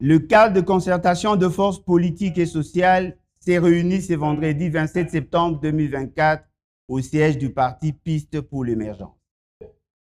Le cadre de concertation de forces politiques et sociales s'est réuni ce vendredi 27 septembre 2024 au siège du parti Piste pour l'émergence,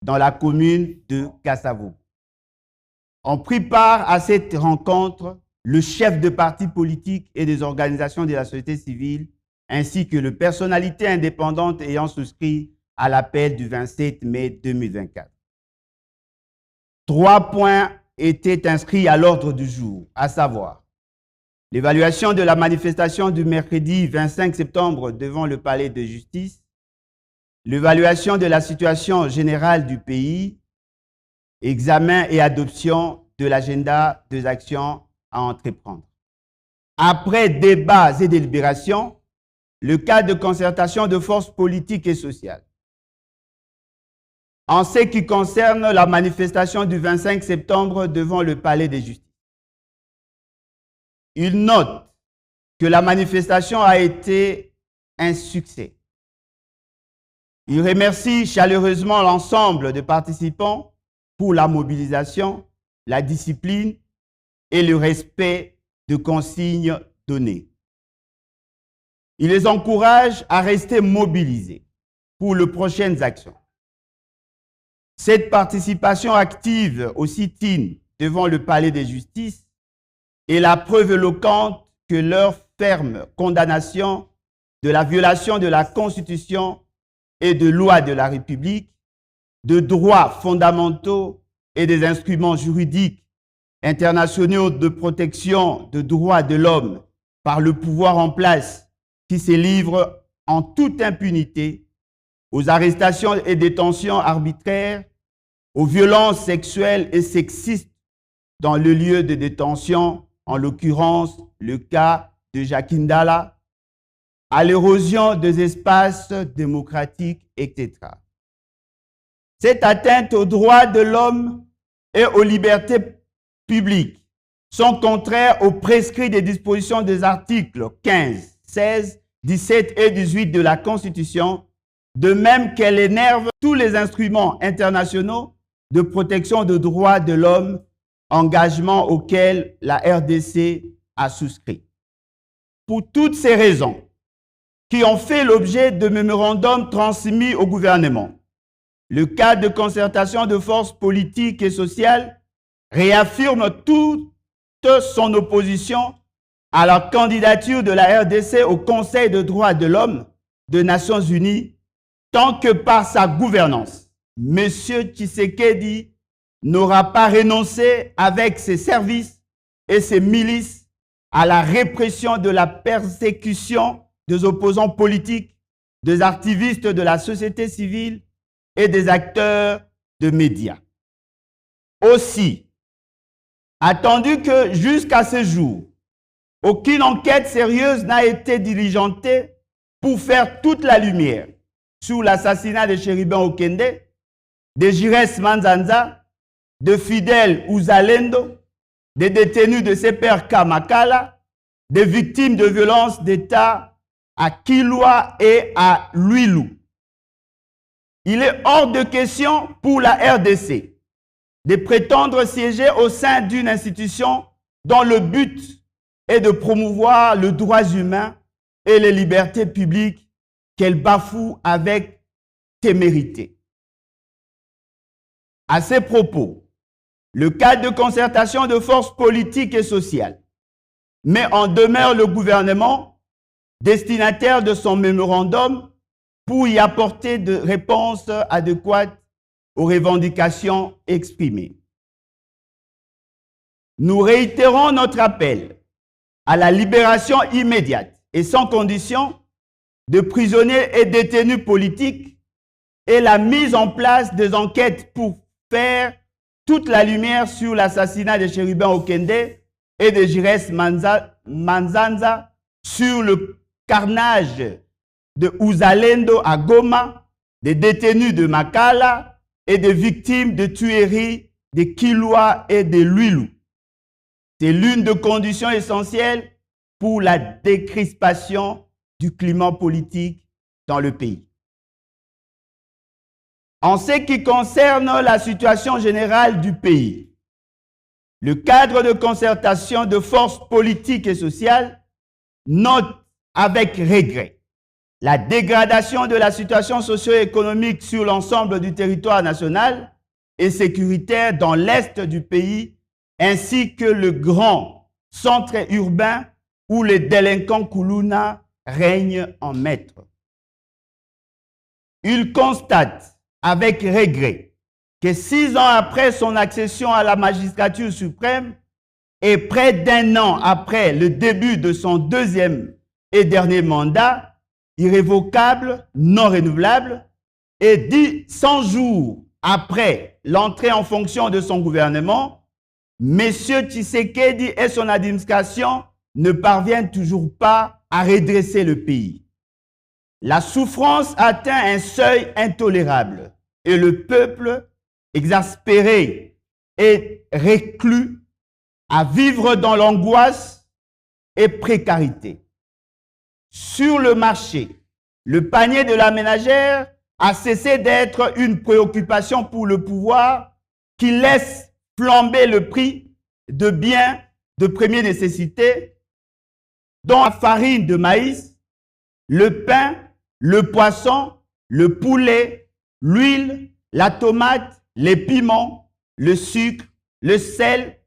dans la commune de Kassavo. Ont pris part à cette rencontre le chef de partis politiques et des organisations de la société civile, ainsi que les personnalités indépendantes ayant souscrit à l'appel du 27 mai 2024. 3 points étaient inscrits à l'ordre du jour, à savoir l'évaluation de la manifestation du mercredi 25 septembre devant le palais de justice, l'évaluation de la situation générale du pays, examen et adoption de l'agenda des actions à entreprendre. Après débats et délibérations, le cadre de concertation de forces politiques et sociales. En ce qui concerne la manifestation du 25 septembre devant le palais de justice, il note que la manifestation a été un succès. Il remercie chaleureusement l'ensemble des participants pour la mobilisation, la discipline et le respect de consignes données. Il les encourage à rester mobilisés pour les prochaines actions. Cette participation active au sit-in devant le palais de justice est la preuve éloquente que leur ferme condamnation de la violation de la Constitution et de lois de la République, de droits fondamentaux et des instruments juridiques internationaux de protection des droits de l'homme par le pouvoir en place qui se livre en toute impunité aux arrestations et détentions arbitraires, aux violences sexuelles et sexistes dans le lieu de détention, en l'occurrence le cas de Jacques Ndala, à l'érosion des espaces démocratiques, etc. Cette atteinte aux droits de l'homme et aux libertés publiques sont contraires aux prescrits des dispositions des articles 15, 16, 17 et 18 de la Constitution, de même qu'elle énerve tous les instruments internationaux de protection des droits de l'homme, engagement auquel la RDC a souscrit. Pour toutes ces raisons, qui ont fait l'objet de mémorandums transmis au gouvernement, le cadre de concertation de forces politiques et sociales réaffirme toute son opposition à la candidature de la RDC au Conseil des droits de l'homme des Nations Unies, tant que par sa gouvernance, M. Tshisekedi n'aura pas renoncé avec ses services et ses milices à la répression de la persécution des opposants politiques, des activistes de la société civile et des acteurs de médias. Aussi, attendu que jusqu'à ce jour, aucune enquête sérieuse n'a été diligentée pour faire toute la lumière sur l'assassinat de Chérubin Okende, de Jires Manzanza, de Fidel Uzalendo, des détenus de CPR Kamakala, des victimes de violences d'État à Kilwa et à Luilou. Il est hors de question pour la RDC de prétendre siéger au sein d'une institution dont le but est de promouvoir les droits humains et les libertés publiques qu'elle bafoue avec témérité. À ces propos, le cadre de concertation de forces politiques et sociales met en demeure le gouvernement, destinataire de son mémorandum, pour y apporter des réponses adéquates aux revendications exprimées. Nous réitérons notre appel à la libération immédiate et sans condition de prisonniers et détenus politiques et la mise en place des enquêtes pour faire toute la lumière sur l'assassinat de Chérubin Okende et de Jires Manzanza, sur le carnage de Uzalendo à Goma, des détenus de Makala et des victimes de tueries de Kilwa et de Luilou. C'est l'une des conditions essentielles pour la décrispation du climat politique dans le pays. En ce qui concerne la situation générale du pays, le cadre de concertation de forces politiques et sociales note avec regret la dégradation de la situation socio-économique sur l'ensemble du territoire national et sécuritaire dans l'est du pays, ainsi que le grand centre urbain où les délinquants Koulouna règnent en maître. Il constate avec regret que 6 ans après son accession à la magistrature suprême et près d'1 an après le début de son deuxième et dernier mandat, irrévocable, non renouvelable, et 100 jours après l'entrée en fonction de son gouvernement, M. Tshisekedi et son administration ne parviennent toujours pas à redresser le pays. La souffrance atteint un seuil intolérable et le peuple, exaspéré et reclus, à vivre dans l'angoisse et précarité. Sur le marché, le panier de la ménagère a cessé d'être une préoccupation pour le pouvoir qui laisse flamber le prix de biens de première nécessité, dont la farine de maïs, le pain, le poisson, le poulet, l'huile, la tomate, les piments, le sucre, le sel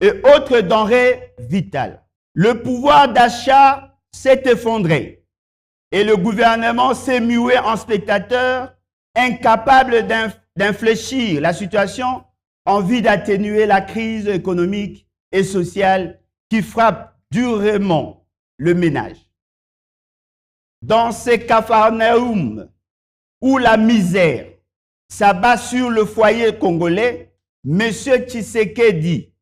et autres denrées vitales. Le pouvoir d'achat s'est effondré et le gouvernement s'est mué en spectateur, incapable d'infléchir la situation en vue d'atténuer la crise économique et sociale qui frappe durement le ménage. Dans ces capharnaüm où la misère s'abat sur le foyer congolais, M. Tshisekedi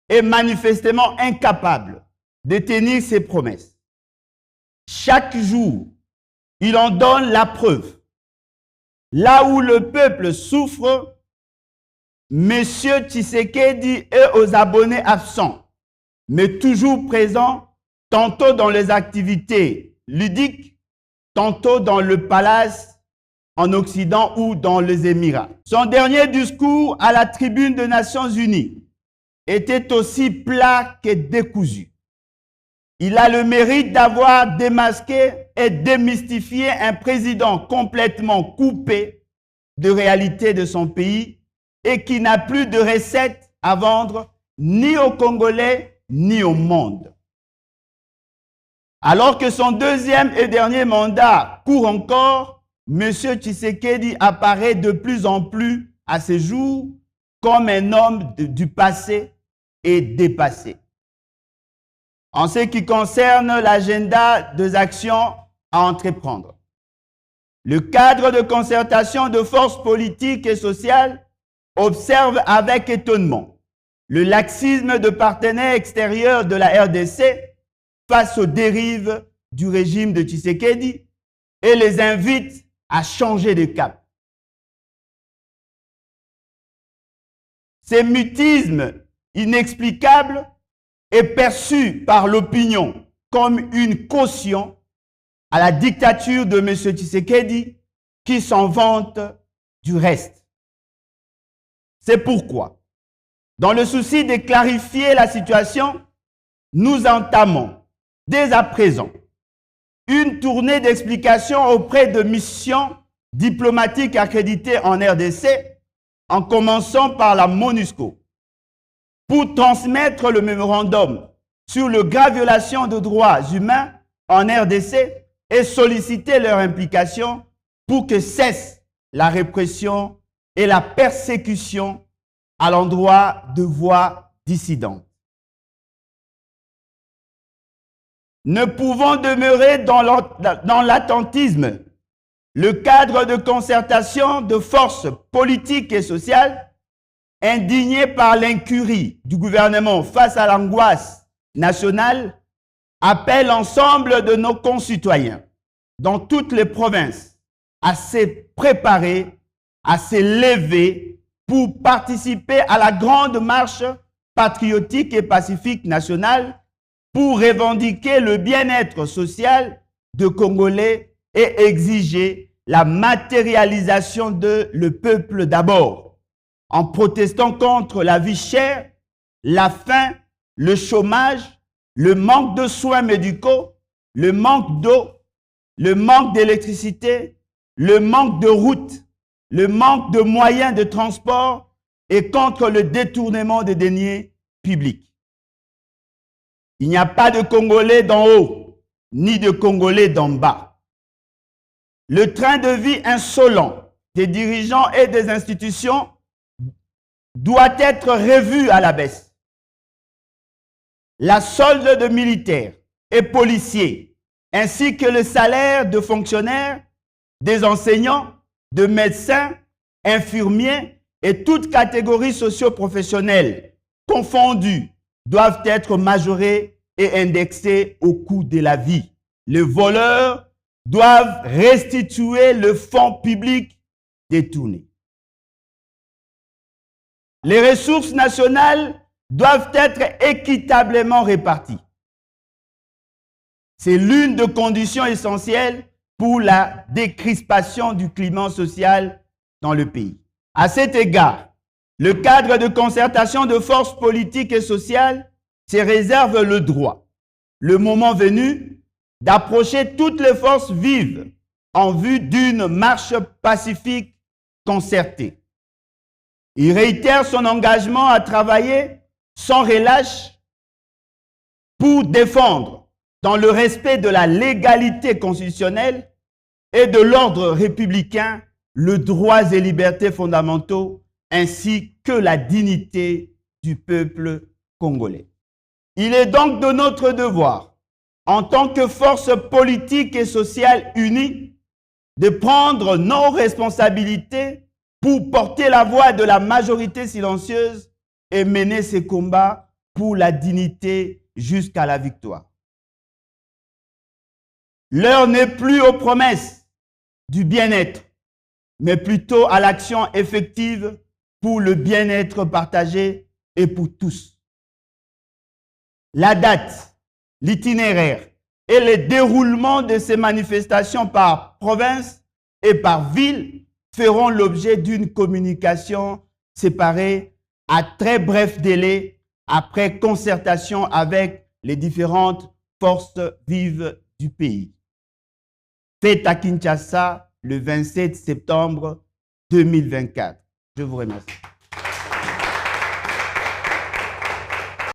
est manifestement incapable de tenir ses promesses. Chaque jour, il en donne la preuve. Là où le peuple souffre, M. Tshisekedi est aux abonnés absents, mais toujours présent, tantôt dans les activités ludiques, tantôt dans le palace en Occident ou dans les Émirats. Son dernier discours à la tribune des Nations Unies était aussi plat que décousu. Il a le mérite d'avoir démasqué et démystifié un président complètement coupé de réalité de son pays et qui n'a plus de recettes à vendre ni aux Congolais ni au monde. Alors que son deuxième et dernier mandat court encore, M. Tshisekedi apparaît de plus en plus à ses jours comme un homme du passé et dépassé. En ce qui concerne l'agenda des actions à entreprendre, le cadre de concertation de forces politiques et sociales observe avec étonnement le laxisme de partenaires extérieurs de la RDC face aux dérives du régime de Tshisekedi et les invite à changer de cap. Ces mutismes inexplicables est perçu par l'opinion comme une caution à la dictature de M. Tshisekedi qui s'en vante du reste. C'est pourquoi, dans le souci de clarifier la situation, nous entamons dès à présent une tournée d'explications auprès de missions diplomatiques accréditées en RDC, en commençant par la MONUSCO, pour transmettre le mémorandum sur les graves violations de droits humains en RDC et solliciter leur implication pour que cesse la répression et la persécution à l'endroit de voix dissidentes. Ne pouvant demeurer dans l'attentisme, le cadre de concertation de forces politiques et sociales, indigné par l'incurie du gouvernement face à l'angoisse nationale, appelle l'ensemble de nos concitoyens dans toutes les provinces à se préparer, à se lever pour participer à la grande marche patriotique et pacifique nationale pour revendiquer le bien-être social de Congolais et exiger la matérialisation de le peuple d'abord, en protestant contre la vie chère la faim, le chômage, le manque de soins médicaux, le manque d'eau, le manque d'électricité, le manque de routes, le manque de moyens de transport et contre le détournement des deniers publics. Il n'y a pas de Congolais d'en haut, ni de Congolais d'en bas. Le train de vie insolent des dirigeants et des institutions doit être revu à la baisse. La solde de militaires et policiers, ainsi que le salaire de fonctionnaires, des enseignants, de médecins, infirmiers et toutes catégories socio-professionnelles confondues doivent être majorés et indexés au coût de la vie. Les voleurs doivent restituer le fonds public détourné. Les ressources nationales doivent être équitablement réparties. C'est l'une des conditions essentielles pour la décrispation du climat social dans le pays. À cet égard, le cadre de concertation de forces politiques et sociales se réserve le droit, le moment venu, d'approcher toutes les forces vives en vue d'une marche pacifique concertée. Il réitère son engagement à travailler sans relâche pour défendre, dans le respect de la légalité constitutionnelle et de l'ordre républicain, les droits et libertés fondamentaux ainsi que la dignité du peuple congolais. Il est donc de notre devoir, en tant que force politique et sociale unie, de prendre nos responsabilités pour porter la voix de la majorité silencieuse et mener ces combats pour la dignité jusqu'à la victoire. L'heure n'est plus aux promesses du bien-être, mais plutôt à l'action effective pour le bien-être partagé et pour tous. La date, l'itinéraire et le déroulement de ces manifestations par province et par ville feront l'objet d'une communication séparée à très bref délai après concertation avec les différentes forces vives du pays. Fête à Kinshasa le 27 septembre 2024. Je vous remercie.